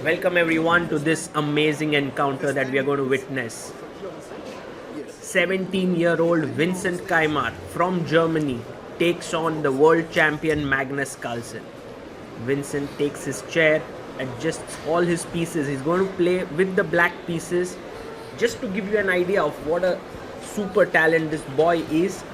Welcome everyone to this amazing encounter that we are going to witness. 17-year-old Vincent Keymer from Germany takes on the World Champion Magnus Carlsen. Vincent takes his chair, adjusts all his pieces. He's going to play with the black pieces. Just to give you an idea of what a super talent this boy is,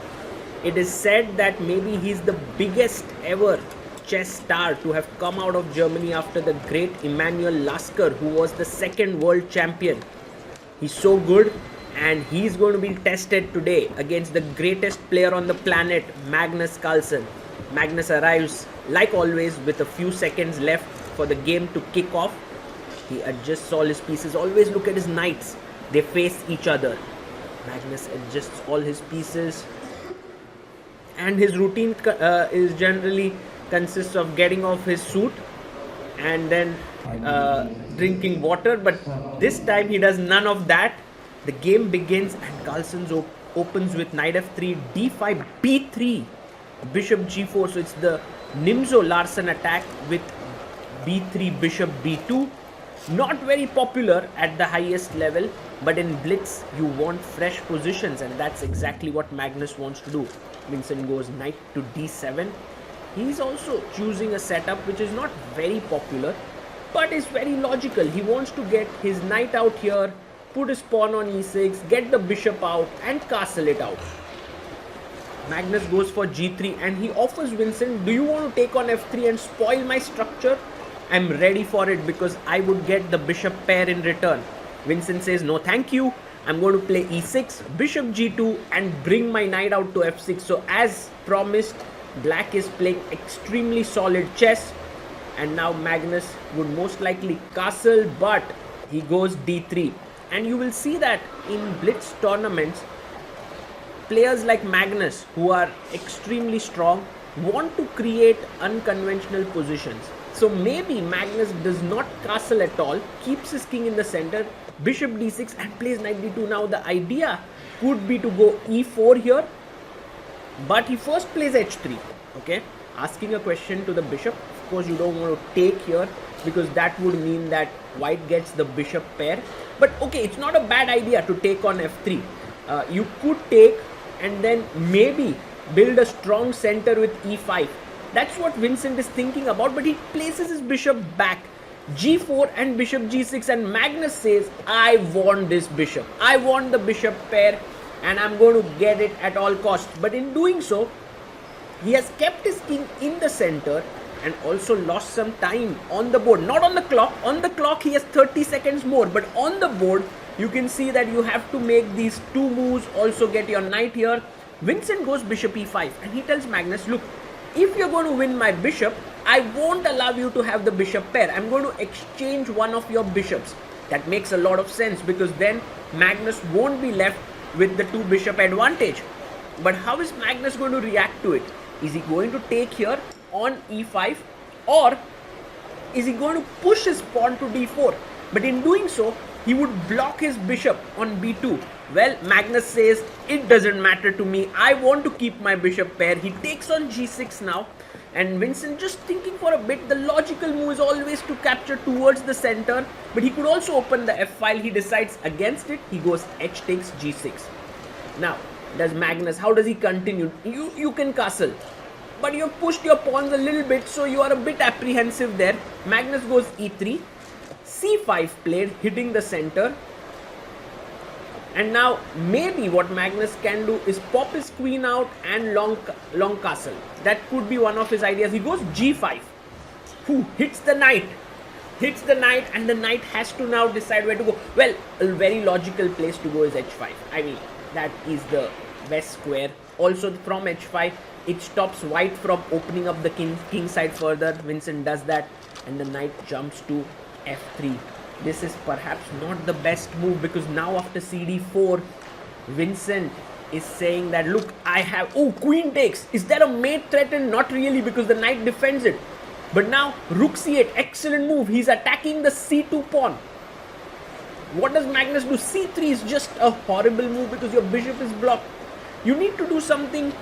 it is said that maybe he's the biggest ever chess star to have come out of Germany after the great Emanuel Lasker, who was the second world champion. He's so good, and he's going to be tested today against the greatest player on the planet, Magnus Carlsen. Magnus arrives, like always, with a few seconds left for the game to kick off. He adjusts all his pieces. Always look at his knights. They face each other. Magnus adjusts all his pieces. And his routine is generally consists of getting off his suit and then drinking water, but this time he does none of that. The game begins and Carlsen opens with knight f3, d5, b3, bishop g4. So it's the Nimzo Larsen attack with b3, bishop b2. Not very popular at the highest level, but in Blitz you want fresh positions, and that's exactly what Magnus wants to do. Vincent goes knight to d7. He's also choosing a setup which is not very popular, but is very logical. He wants to get his knight out here, put his pawn on e6, get the bishop out and castle it out. Magnus goes for g3 and he offers Vincent, do you want to take on f3 and spoil my structure? I'm ready for it because I would get the bishop pair in return. Vincent says, no thank you. I'm going to play e6, bishop g2 and bring my knight out to f6. So as promised, Black is playing extremely solid chess, and now Magnus would most likely castle, but he goes d3. And you will see that in Blitz tournaments, players like Magnus, who are extremely strong, want to create unconventional positions. So maybe Magnus does not castle at all, keeps his king in the center, bishop d6 and plays knight d2. Now the idea could be to go e4 here, but he first plays h3, okay, asking a question to the bishop. Of course you don't want to take here because that would mean that white gets the bishop pair, but okay, it's not a bad idea to take on f3. You could take and then maybe build a strong center with e5. That's what Vincent is thinking about, but he places his bishop back, g4 and bishop g6, and Magnus says, I want this bishop, I want the bishop pair, and I'm going to get it at all costs. But in doing so, he has kept his king in the center and also lost some time on the board. Not on the clock. On the clock he has 30 seconds more, but on the board you can see that you have to make these two moves, also get your knight here. Vincent goes bishop e5 and he tells Magnus, look, if you're going to win my bishop, I won't allow you to have the bishop pair. I'm going to exchange one of your bishops. That makes a lot of sense because then Magnus won't be left with the two bishop advantage. But how is Magnus going to react to it? Is he going to take here on e5, or is he going to push his pawn to d4? But in doing so, he would block his bishop on b2. Well, Magnus says, it doesn't matter to me, I want to keep my bishop pair. He takes on g6 now, and Vincent just thinking for a bit. The logical move is always to capture towards the center, but he could also open the f file. He decides against it. He goes h takes g6. Now does Magnus, how does he continue? You can castle, but you have pushed your pawns a little bit, so you are a bit apprehensive there. Magnus goes e3, c5 played, hitting the center. And now maybe what Magnus can do is pop his queen out and long castle. That could be one of his ideas. He goes g5, hits the knight, and the knight has to now decide where to go. Well, a very logical place to go is h5. I mean, that is the best square. Also from h5, it stops white from opening up the king side further. Vincent does that, and the knight jumps to f3. This is perhaps not the best move because now after cd4, Vincent is saying that, look, I have, queen takes. Is there a mate threatened? Not really, because the knight defends it. But now rook c8, excellent move. He's attacking the c2 pawn. What does Magnus do? c3 is just a horrible move because your bishop is blocked. You need to do something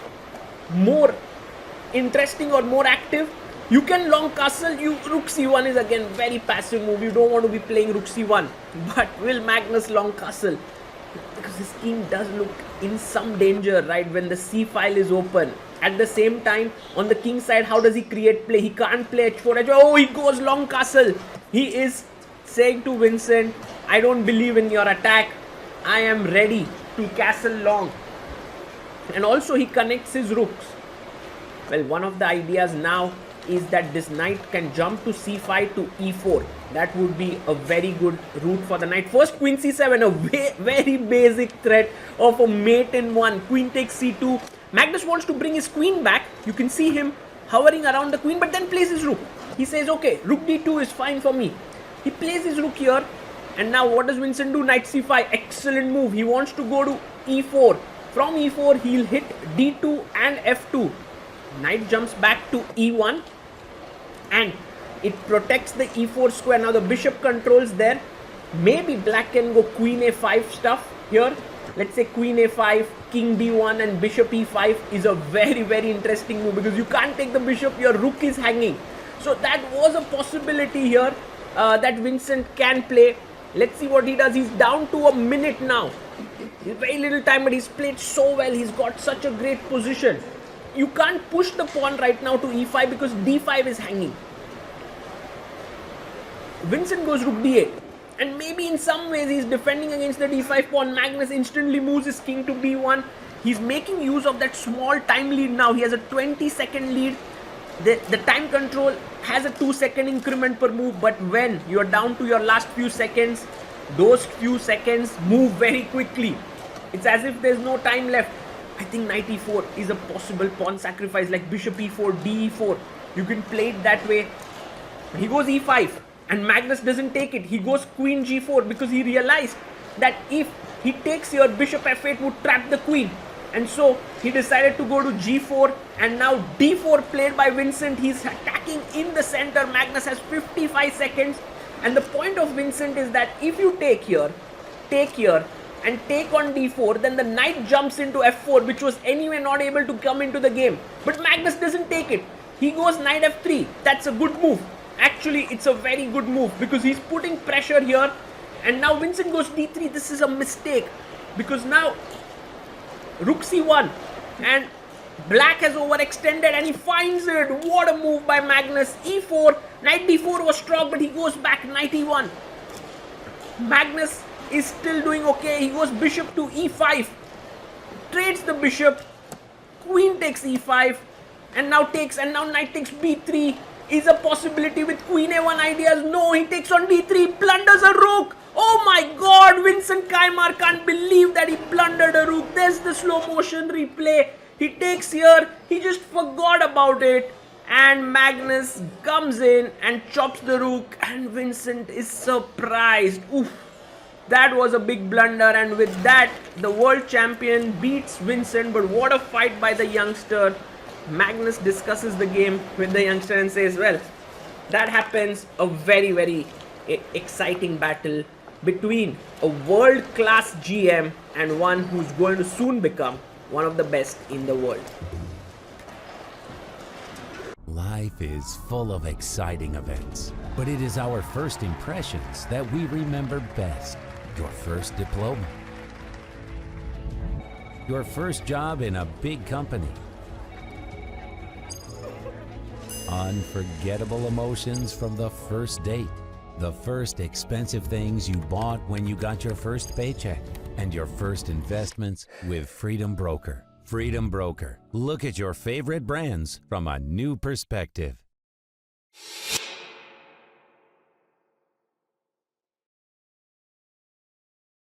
more interesting or more active. You can long castle. Rook c1 is again very passive move. You don't want to be playing rook c1. But will Magnus long castle? Because his king does look in some danger, right, when the c file is open. At the same time, on the king side, how does he create play? He can't play h4, h4. Oh, he goes long castle. He is saying to Vincent, I don't believe in your attack. I am ready to castle long. And also he connects his rooks. Well, one of the ideas now is that this knight can jump to c5 to e4. That would be a very good route for the knight. First, queen c7, a very basic threat of a mate in one. Queen takes c2. Magnus wants to bring his queen back. You can see him hovering around the queen, but then plays his rook. He says, okay, rook d2 is fine for me. He plays his rook here. And now what does Vincent do? Knight c5. Excellent move. He wants to go to e4. From e4, he'll hit d2 and f2. Knight jumps back to e1. And it protects the e4 square. Now the bishop controls there. Maybe black can go queen a5 stuff here. Let's say queen a5, king d1 and bishop e5 is a very interesting move because you can't take the bishop, your rook is hanging. So that was a possibility here that Vincent can play. Let's see what he does. He's down to a minute now. Very little time, but he's played so well. He's got such a great position. You can't push the pawn right now to e5 because d5 is hanging. Vincent goes rook d8. And maybe in some ways he's defending against the d5 pawn. Magnus instantly moves his king to b1. He's making use of that small time lead now. He has a 20-second lead. The time control has a 2-second increment per move. But when you're down to your last few seconds, those few seconds move very quickly. It's as if there's no time left. I think knight e4 is a possible pawn sacrifice, like bishop e4, d4. You can play it that way. He goes e5. And Magnus doesn't take it. He goes queen g4 because he realized that if he takes here, bishop f8 would trap the queen. And so he decided to go to g4. And now d4 played by Vincent. He's attacking in the center. Magnus has 55 seconds. And the point of Vincent is that if you take here, and take on d4, then the knight jumps into f4, which was anyway not able to come into the game. But Magnus doesn't take it. He goes knight f3. That's a good move. Actually, it's a very good move because he's putting pressure here. And now Vincent goes d3. This is a mistake because now rook c1 and black has overextended and he finds it. What a move by Magnus. e4. Knight d4 was strong, but he goes back knight e1. Magnus is still doing okay. He goes bishop to e5. Trades the bishop. Queen takes e5. And now knight takes b3. Is a possibility with queen a1 ideas. No, he takes on d3, blunders a rook. Oh my god, Vincent Keymer can't believe that he blundered a rook. There's the slow motion replay. He takes here, he just forgot about it. And Magnus comes in and chops the rook. And Vincent is surprised. Oof, that was a big blunder. And with that, the world champion beats Vincent. But what a fight by the youngster. Magnus discusses the game with the youngster and says, well, that happens. A very exciting battle between a world-class GM and one who's going to soon become one of the best in the world. Life is full of exciting events, but it is our first impressions that we remember best. Your first diploma, your first job in a big company, unforgettable emotions from the first date, the first expensive things you bought when you got your first paycheck, and your first investments with Freedom Broker. Freedom Broker. Look at your favorite brands from a new perspective.